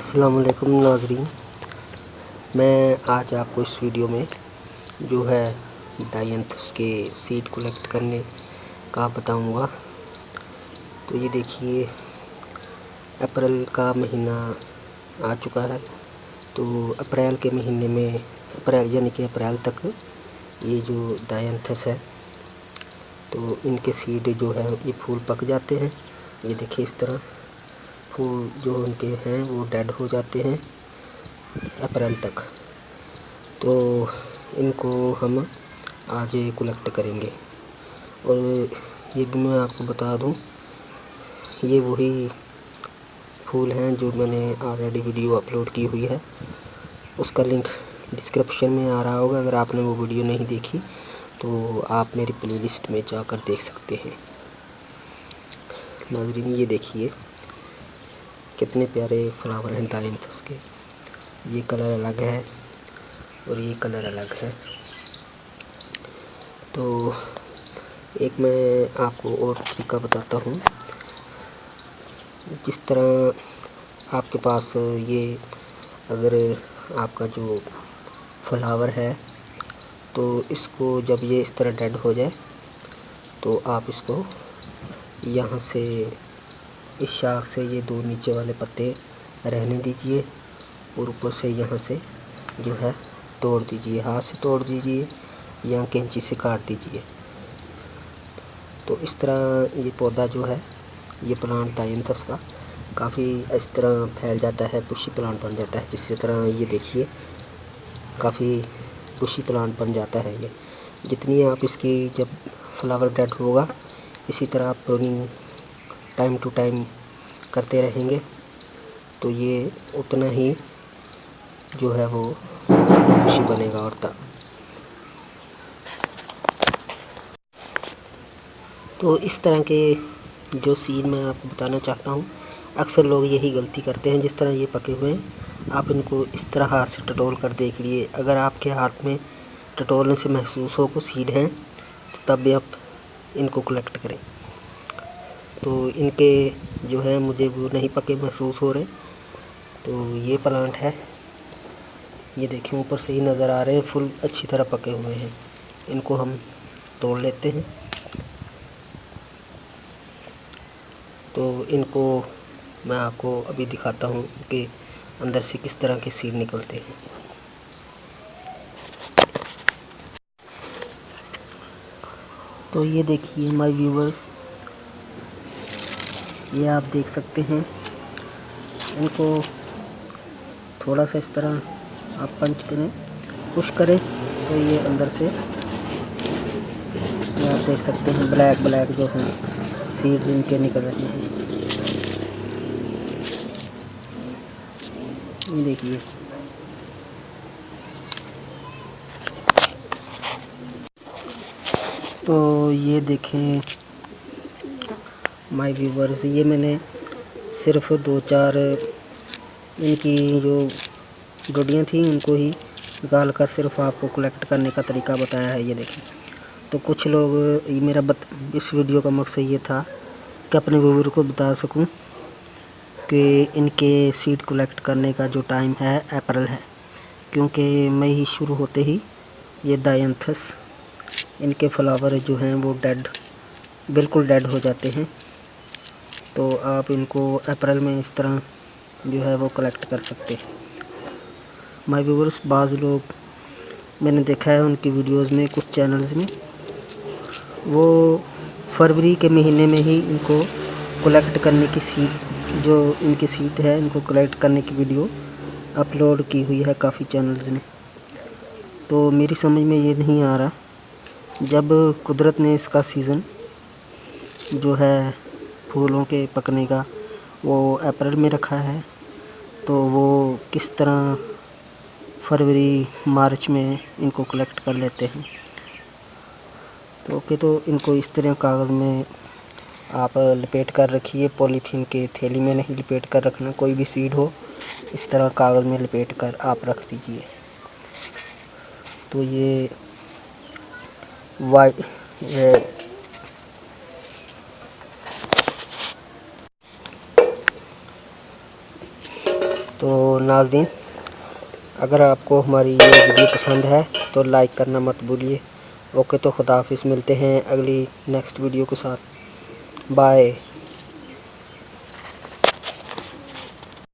अस्सलामुअलैकुम नाज़रीन, मैं आज आपको इस वीडियो में जो है डायंथस के सीड कलेक्ट करने का बताऊंगा। तो ये देखिए, अप्रैल का महीना आ चुका है। तो अप्रैल के महीने में अप्रैल तक ये जो डायंथस है तो इनके सीड जो है ये फूल पक जाते हैं। ये देखिए, इस तरह फूल जो उनके हैं वो डेड हो जाते हैं अप्रैल तक। तो इनको हम आज कलेक्ट करेंगे। और ये भी मैं आपको बता दूं, ये वही फूल हैं जो मैंने ऑलरेडी वीडियो अपलोड की हुई है। उसका लिंक डिस्क्रिप्शन में आ रहा होगा। अगर आपने वो वीडियो नहीं देखी तो आप मेरी प्लेलिस्ट में जाकर देख सकते हैं। नाज़रीन, ये देखिए कितने प्यारे फ्लावर हैं डायंथस के। ये कलर अलग है और ये कलर अलग है। तो एक मैं आपको और तरीका बताता हूँ। जिस तरह आपके पास ये अगर आपका जो फ्लावर है तो इसको जब ये इस तरह डेड हो जाए तो आप इसको यहाँ से इस शाख से ये दो नीचे वाले पत्ते रहने दीजिए और ऊपर से यहाँ से जो है तोड़ दीजिए, हाथ से तोड़ दीजिए या कैंची से काट दीजिए। तो इस तरह ये पौधा जो है, ये प्लांट डायंथस का काफ़ी इस तरह फैल जाता है, बुशी प्लांट बन जाता है। जिस तरह ये देखिए काफ़ी बुशी प्लांट बन जाता है। ये जितनी आप इसकी जब फ्लावर डेड होगा इसी तरह आप प्रूनिंग टाइम टू टाइम करते रहेंगे तो ये उतना ही जो है वो बुशी बनेगा। और तो इस तरह के जो सीड मैं आपको बताना चाहता हूँ, अक्सर लोग यही गलती करते हैं। जिस तरह ये पके हुए हैं आप इनको इस तरह हाथ से टटोल कर देख लिए। अगर आपके हाथ में टटोलने से महसूस हो को सीड हैं तो तब भी आप इनको कलेक्ट करें। तो इनके जो है मुझे वो नहीं पके महसूस हो रहे। तो ये प्लांट है, ये देखिए ऊपर से ही नज़र आ रहे हैं, फुल अच्छी तरह पके हुए हैं। इनको हम तोड़ लेते हैं। तो इनको मैं आपको अभी दिखाता हूँ कि अंदर से किस तरह के सीड निकलते हैं। तो ये देखिए माय व्यूवर्स, ये आप देख सकते हैं। इनको थोड़ा सा इस तरह आप पंच करें, पुश करें तो ये अंदर से ये आप देख सकते हैं ब्लैक ब्लैक जो हैं सीड्स इनके निकल रहे हैं। ये देखिए, तो ये देखें माय व्यूवर्स, ये मैंने सिर्फ 2-4 इनकी जो डोडियाँ थी उनको ही निकाल कर सिर्फ आपको कलेक्ट करने का तरीका बताया है। ये देखें, तो कुछ लोग इस वीडियो का मकसद ये था कि अपने व्यूअर को बता सकूं कि इनके सीड कलेक्ट करने का जो टाइम है अप्रैल है, क्योंकि मई ही शुरू होते ही ये डायंथस इनके फ्लावर जो हैं वो बिल्कुल डेड हो जाते हैं। तो आप इनको अप्रैल में इस तरह जो है वो कलेक्ट कर सकते हैं। माय व्यूअर्स, बाज़ लोग मैंने देखा है उनकी वीडियोस में, कुछ चैनल्स में वो फरवरी के महीने में ही इनको कलेक्ट करने की जो इनकी सीट है इनको कलेक्ट करने की वीडियो अपलोड की हुई है काफ़ी चैनल्स ने। तो मेरी समझ में ये नहीं आ रहा, जब कुदरत ने इसका सीज़न जो है फूलों के पकने का वो अप्रैल में रखा है, तो वो किस तरह फरवरी मार्च में इनको कलेक्ट कर लेते हैं। तो ओके, तो इनको इस तरह कागज़ में आप लपेट कर रखिए। पॉलीथीन के थैली में नहीं लपेट कर रखना, कोई भी सीड हो इस तरह कागज़ में लपेट कर आप रख दीजिए। तो ये वाइट तो नाज़रीन, अगर आपको हमारी ये वीडियो पसंद है तो लाइक करना मत भूलिए। ओके, तो खुदा हाफिज़, मिलते हैं अगली नेक्स्ट वीडियो के साथ। बाय।